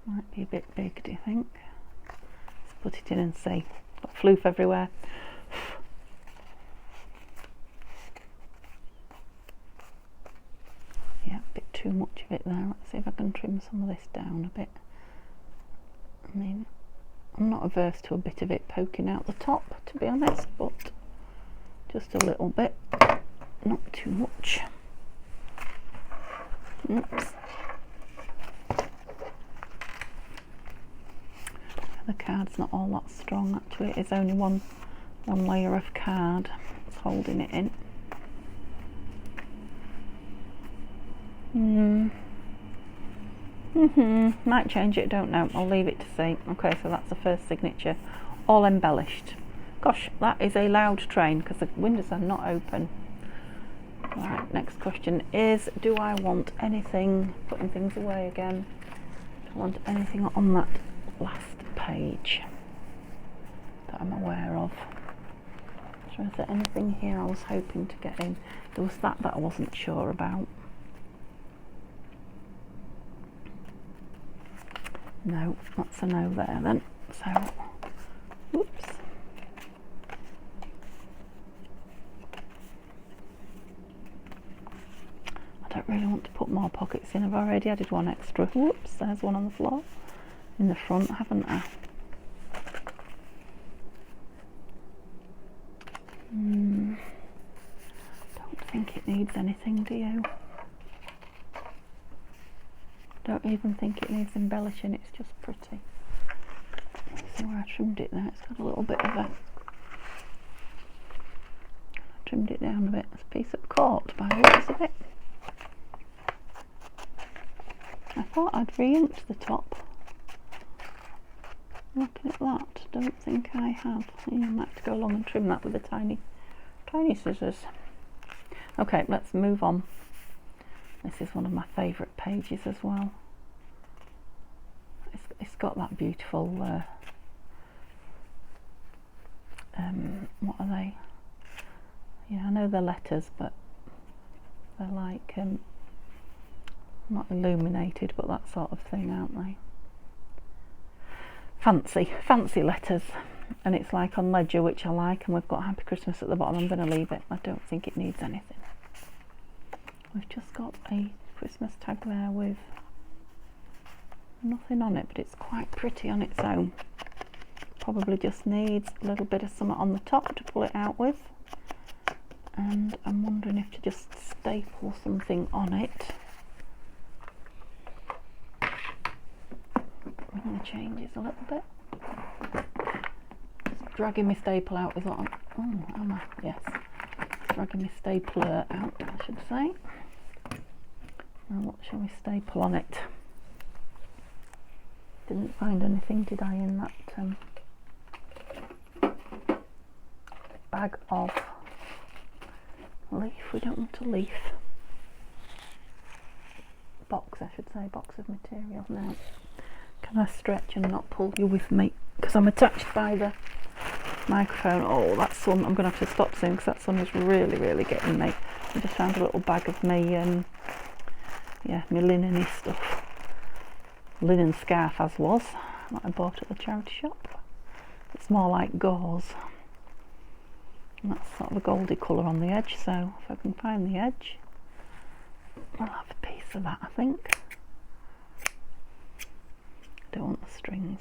Might be a bit big, do you think? Let's put it in and see. Got floof everywhere. Yeah, a bit too much of it there. Let's see if I can trim some of this down a bit. I mean, I'm not averse to a bit of it poking out the top, to be honest, but just a little bit, not too much. Oops. The card's not all that strong actually. It is only one layer of card that's holding it in. Might change it, don't know. I'll leave it to see. Okay, so that's the first signature, all embellished. Gosh, that is a loud train because the windows are not open. Right, next question is, do I want anything, putting things away again, do I want anything on that last page that I'm aware of? So is there anything here I was hoping to get in? There was that I wasn't sure about. No, that's a no there then. So, whoops. I don't really want to put more pockets in. I've already added one extra. Whoops, there's one on the floor. In the front, haven't I? Don't think it needs anything, do you? Don't even think it needs embellishing, it's just pretty. Let's see where I trimmed it there. It's got a little bit of a... I trimmed it down a bit. It's a piece of cork by the looks of it. I thought I'd re-inked the top. Looking at that, don't think I have. Yeah, I might have to go along and trim that with the tiny scissors. Okay, let's move on. This is one of my favourite pages as well. It's got that beautiful, what are they? Yeah, I know they're letters, but they're like, not illuminated, but that sort of thing, aren't they? Fancy letters. And it's like on ledger, which I like, and we've got Happy Christmas at the bottom. I'm going to leave it. I don't think it needs anything. We've just got a Christmas tag there with nothing on it, but it's quite pretty on its own. Probably just needs a little bit of something on the top to pull it out with. And I'm wondering if to just staple something on it. Bring the changes a little bit. Just dragging my staple out is what I'm... Oh, am I? Yes. Dragging my stapler out, I should say. Now what shall we staple on it? Didn't find anything, did I, in that bag of leaf? We don't want a leaf. Box, I should say, box of material. Now, can I stretch and not pull you with me? Because I'm attached by the microphone. Oh, that sun, I'm going to have to stop soon because that sun is really getting me. I just found a little bag of me, yeah, my linen-y stuff. Linen scarf as was. that I bought at the charity shop. It's more like gauze. And that's sort of a goldy colour on the edge, so if I can find the edge, I'll have a piece of that, I think. I don't want the strings.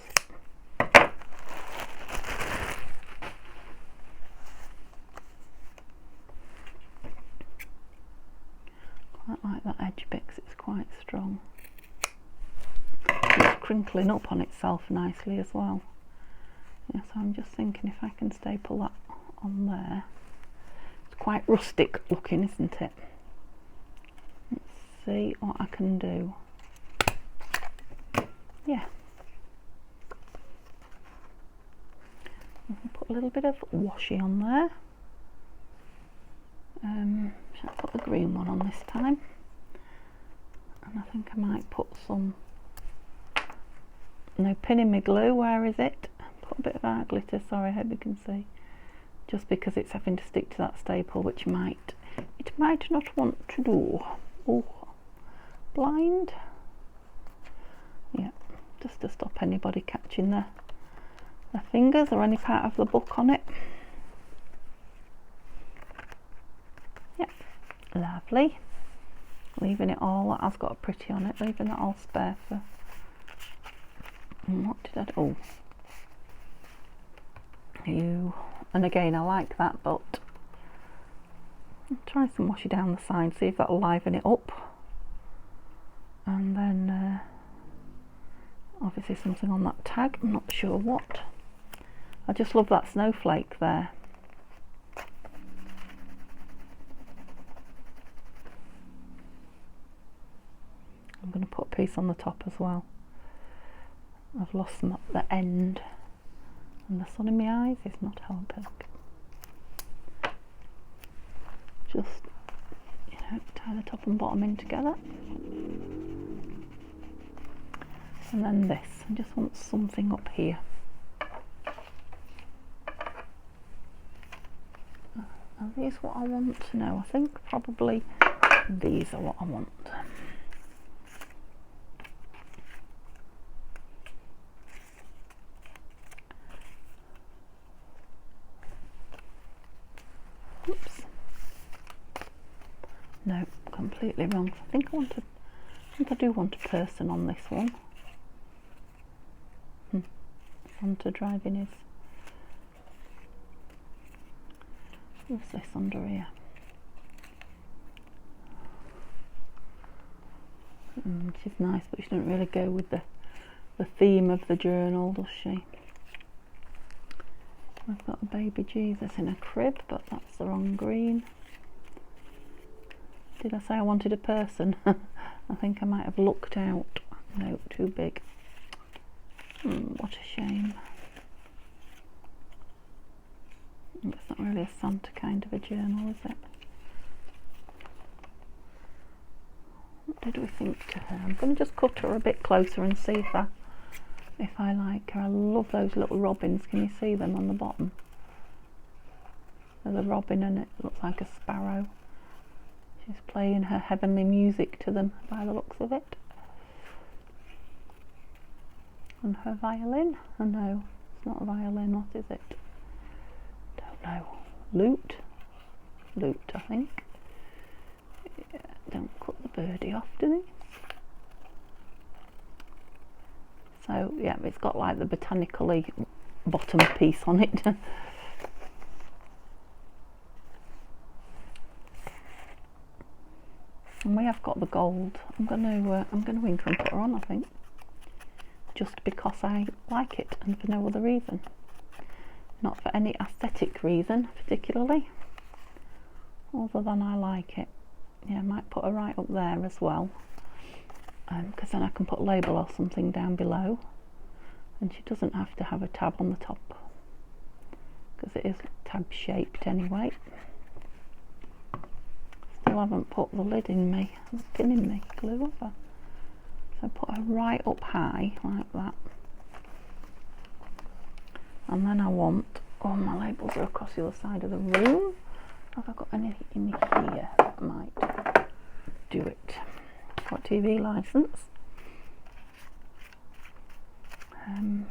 Quite like that edge bit because it's quite strong. It's crinkling up on itself nicely as well. Yeah, so I'm just thinking if I can staple that on there. It's quite rustic looking, isn't it? Let's see what I can do. Yeah. I'll put a little bit of washi on there. Shall I put the green one on this time? And I think I might put some, no pinning me glue, where is it? Put a bit of art glitter, sorry, I hope you can see. Just because it's having to stick to that staple, which it might not want to do. Oh, blind. Yeah, just to stop anybody catching their fingers or any part of the book on it. Yeah, lovely. Leaving it all, that has got a pretty on it, leaving that all spare for, what did I do? Oh, you. And again, I like that, but I'll try some washi down the side, see if that'll liven it up. And then obviously something on that tag, I'm not sure what. I just love that snowflake there. I'm going to put a piece on the top as well. I've lost the end, and the sun in my eyes is not helping. Just, you know, tie the top and bottom in together. And then this, I just want something up here. Are these what I want? No, I think probably these are what I want. Oops. No, completely wrong. I think I do want a person on this one. Santa driving his. What's this under here? She's nice, but she doesn't really go with the theme of the journal, does she? I've got a baby Jesus in a crib, but that's the wrong green. Did I say I wanted a person? I think I might have looked out. No, too big. What a shame. It's not really a Santa kind of a journal, is it? What did we think to her? I'm going to just cut her a bit closer and see if I like her. I love those little robins. Can you see them on the bottom? There's a robin and it looks like a sparrow. She's playing her heavenly music to them by the looks of it. And her violin? Oh no, it's not a violin. What is it? Don't know. Lute? Lute, I think. Yeah, don't cut the birdie off, do they? So yeah, it's got like the botanically bottom piece on it. And we have got the gold. I'm gonna ink her and put her on, I think, just because I like it and for no other reason, not for any aesthetic reason particularly, other than I like it. Yeah, I might put her right up there as well, because then I can put a label or something down below, and she doesn't have to have a tab on the top because it is tab shaped anyway. Still haven't put the lid in me, the pin in me glue over. So put her right up high like that. And then I want, oh, my labels are across the other side of the room. Have I got any in here that might do it? Got TV licence. I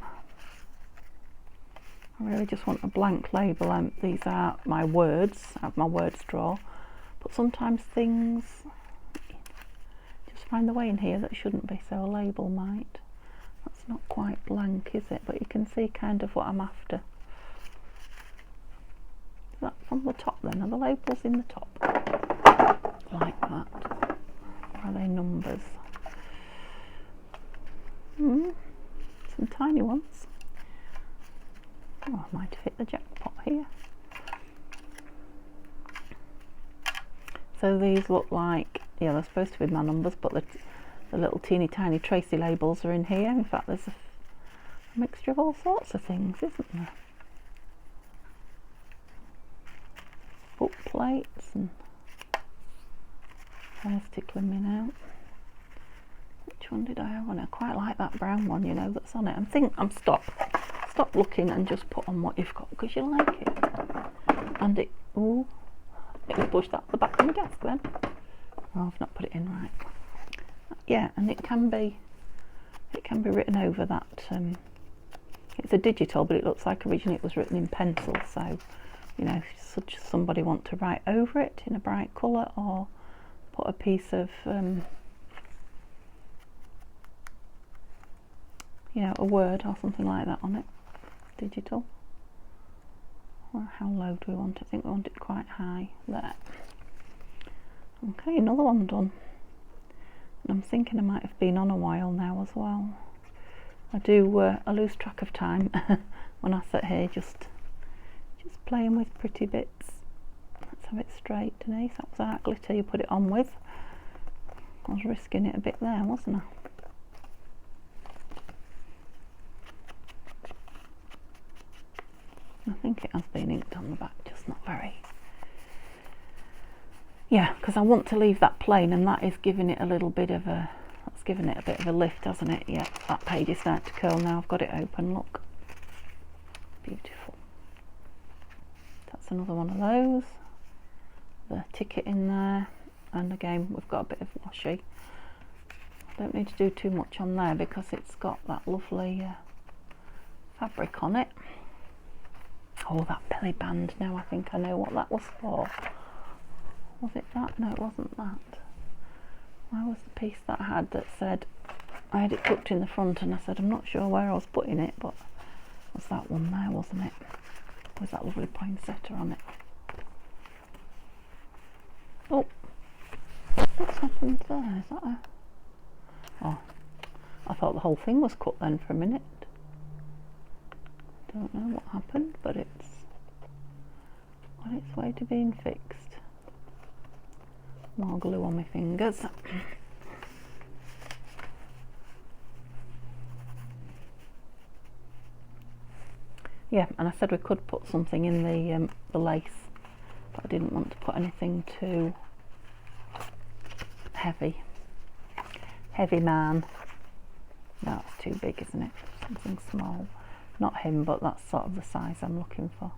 really just want a blank label. These are my words. I have my words drawer, but sometimes things just find the way in here that shouldn't be, so a label might. That's not quite blank, is it? But you can see kind of what I'm after. Is that from the top then? Are the labels in the top? Like that. Or are they numbers? Some tiny ones. Oh, I might have hit the jackpot here. So these look like, yeah, they're supposed to be my numbers, but the little teeny tiny Tracy labels are in here. In fact, there's a mixture of all sorts of things, isn't there? Book plates, and hair's tickling me now. Which one did I have on it? I quite like that brown one, you know, that's on it. Stop looking and just put on what you've got, because you like it. And it was pushed up the back of my desk then. Oh, I've not put it in right. Yeah, and it can be written over that. It's a digital, but it looks like originally it was written in pencil. So, you know, should somebody want to write over it in a bright colour, or put a piece of you know, a word or something like that on it, digital. Or how low do we want it? I think we want it quite high there. Okay, another one done. And I'm thinking I might have been on a while now as well. I lose track of time when I sit here just playing with pretty bits. Let's have it straight, Denise. That was art glitter you put it on with. I was risking it a bit there, wasn't I? I think it has been inked on the back, just not very. Yeah, because I want to leave that plain, and that is giving it a little bit of a, that's giving it a bit of a lift, hasn't it? Yeah, that page is starting to curl now. I've got it open, look. Beautiful. That's another one of those. The ticket in there, and again we've got a bit of washi. I don't need to do too much on there because it's got that lovely fabric on it. Oh, that belly band, now I think I know what that was for. Was it that? No, it wasn't that. Where was the piece that I had that said, I had it tucked in the front, and I said I'm not sure where I was putting it, but it was that one there, wasn't it? Was that lovely poinsettia on it? Oh, what's happened there? Is that a... Oh, I thought the whole thing was cut then for a minute. Don't know what happened, but it's on its way to being fixed. More glue on my fingers. Yeah, and I said we could put something in the lace, but I didn't want to put anything too heavy. Heavy man. No, it's too big, isn't it? Something small. Not him, but that's sort of the size I'm looking for.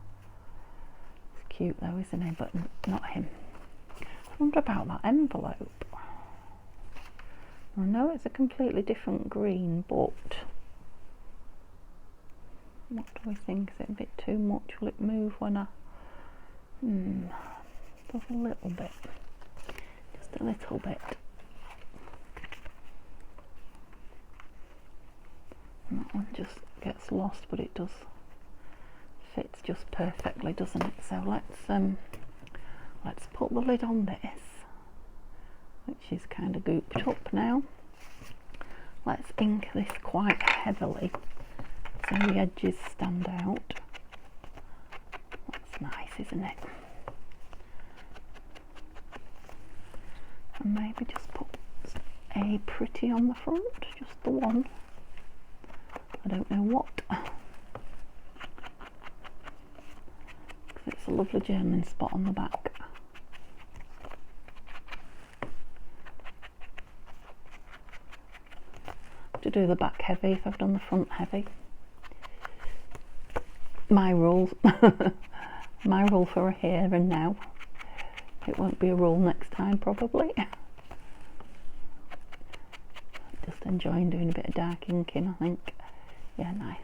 It's cute though, isn't he? But not him. I wonder about that envelope. I know it's a completely different green, but what do we think? Is it a bit too much? Will it move when I... Does a little bit. Just a little bit. And that one just gets lost, but it does fits just perfectly, doesn't it? So let's put the lid on this, which is kind of gooped up now. Let's ink this quite heavily so the edges stand out. That's nice, isn't it? And maybe just put a pretty on the front, just the one. I don't know what. It's a lovely German spot on the back. To do the back heavy if I've done the front heavy. My rule. My rule for a here and now. It won't be a rule next time probably. Just enjoying doing a bit of dark inking, I think. Yeah, nice.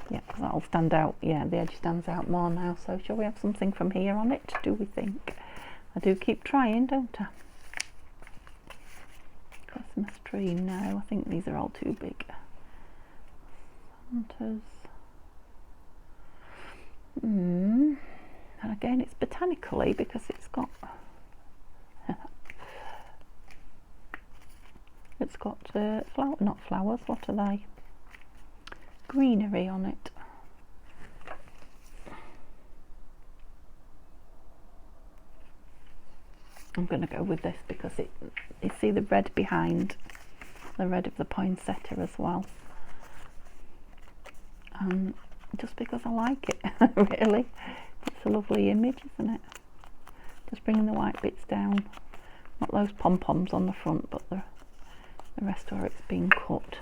Yeah, because that'll stand out. Yeah, the edge stands out more now. So shall we have something from here on it, do we think? I do keep trying, don't I? Christmas tree, no, I think these are all too big. Santa's. And again, it's botanically because it's got not flowers, what are they? Greenery on it. I'm going to go with this because you see the red behind, the red of the poinsettia as well. Just because I like it, really. It's a lovely image, isn't it? Just bringing the white bits down. Not those pom-poms on the front, but the rest where it's been cut.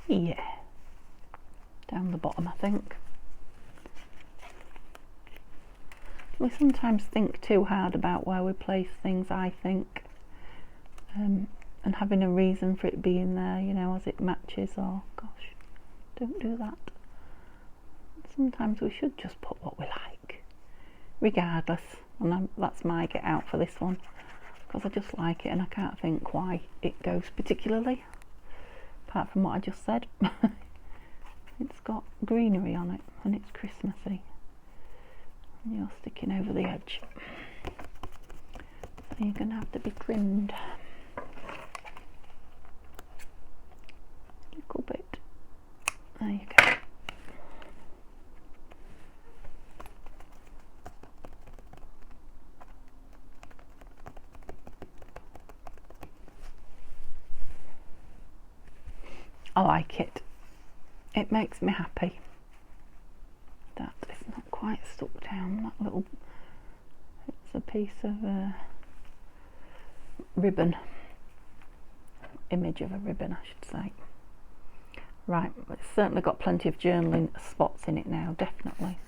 Yeah. Down the bottom, I think. We sometimes think too hard about where we place things, I think. And having a reason for it being there, you know, as it matches, or gosh, don't do that. Sometimes we should just put what we like, regardless. And that's my get out for this one, because I just like it and I can't think why it goes particularly, apart from what I just said. It's got greenery on it and it's Christmassy. And you're sticking over the edge, so you're going to have to be trimmed a little bit. There you go. I like it. It makes me happy. That is not quite stuck down. That little, it's a piece of ribbon. Image of a ribbon, I should say. Right, it's certainly got plenty of journaling spots in it now, definitely.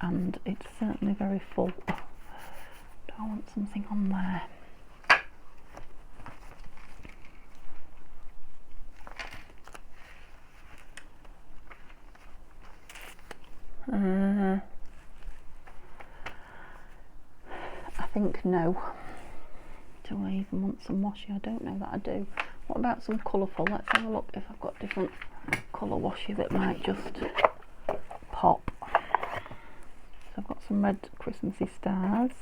And it's certainly very full. Do I want something on there? I think no. Do I even want some washi? I don't know that I do. What about some colourful? Let's have a look if I've got different colour washi that might just pop. So I've got some red Christmassy stars.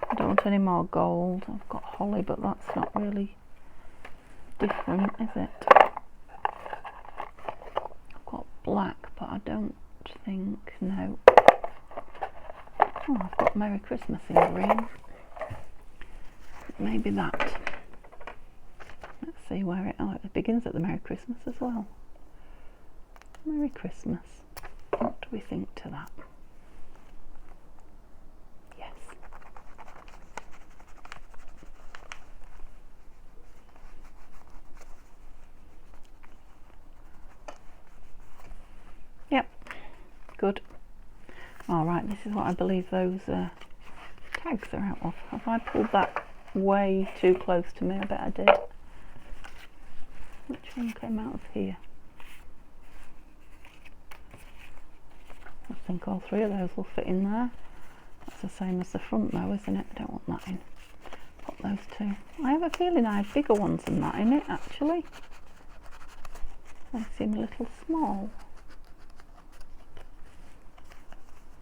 I don't want any more gold. I've got holly, but that's not really different, is it? I've got black, but I don't think, no. Oh, I've got Merry Christmas in green. Maybe that. Let's see where it begins at the Merry Christmas as well. Merry Christmas. What do we think to that? Yes. Yep. Good. Alright, this is what I believe those tags are out of. Have I pulled that way too close to me? I bet I did. Which one came out of here? I think all three of those will fit in there. That's the same as the front though, isn't it? I don't want that in. Put those two. I have a feeling I have bigger ones than that in it, actually. They seem a little small.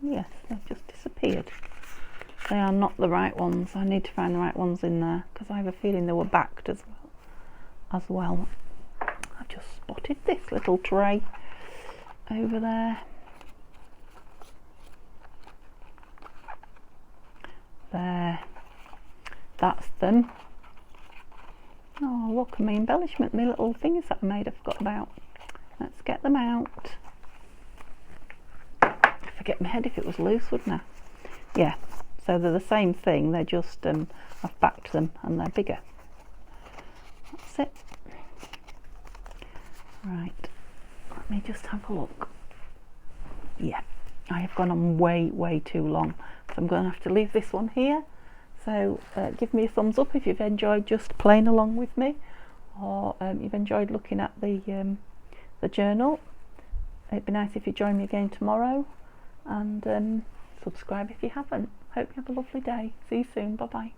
Yes, they've just disappeared. They are not the right ones. I need to find the right ones in there because I have a feeling they were backed as well. I've just spotted this little tray over there. There. That's them. Oh look, my embellishment, my little things that I made I forgot about. Let's get them out. Get my head if it was loose, wouldn't I? Yeah, so they're the same thing, they're just I've backed them and they're bigger. That's it. Right, let me just have a look. Yeah, I have gone on way too long, so I'm going to have to leave this one here. So give me a thumbs up if you've enjoyed just playing along with me. or you've enjoyed looking at the journal. It'd be nice if you join me again tomorrow, and subscribe if you haven't. Hope you have a lovely day. See you soon. Bye bye.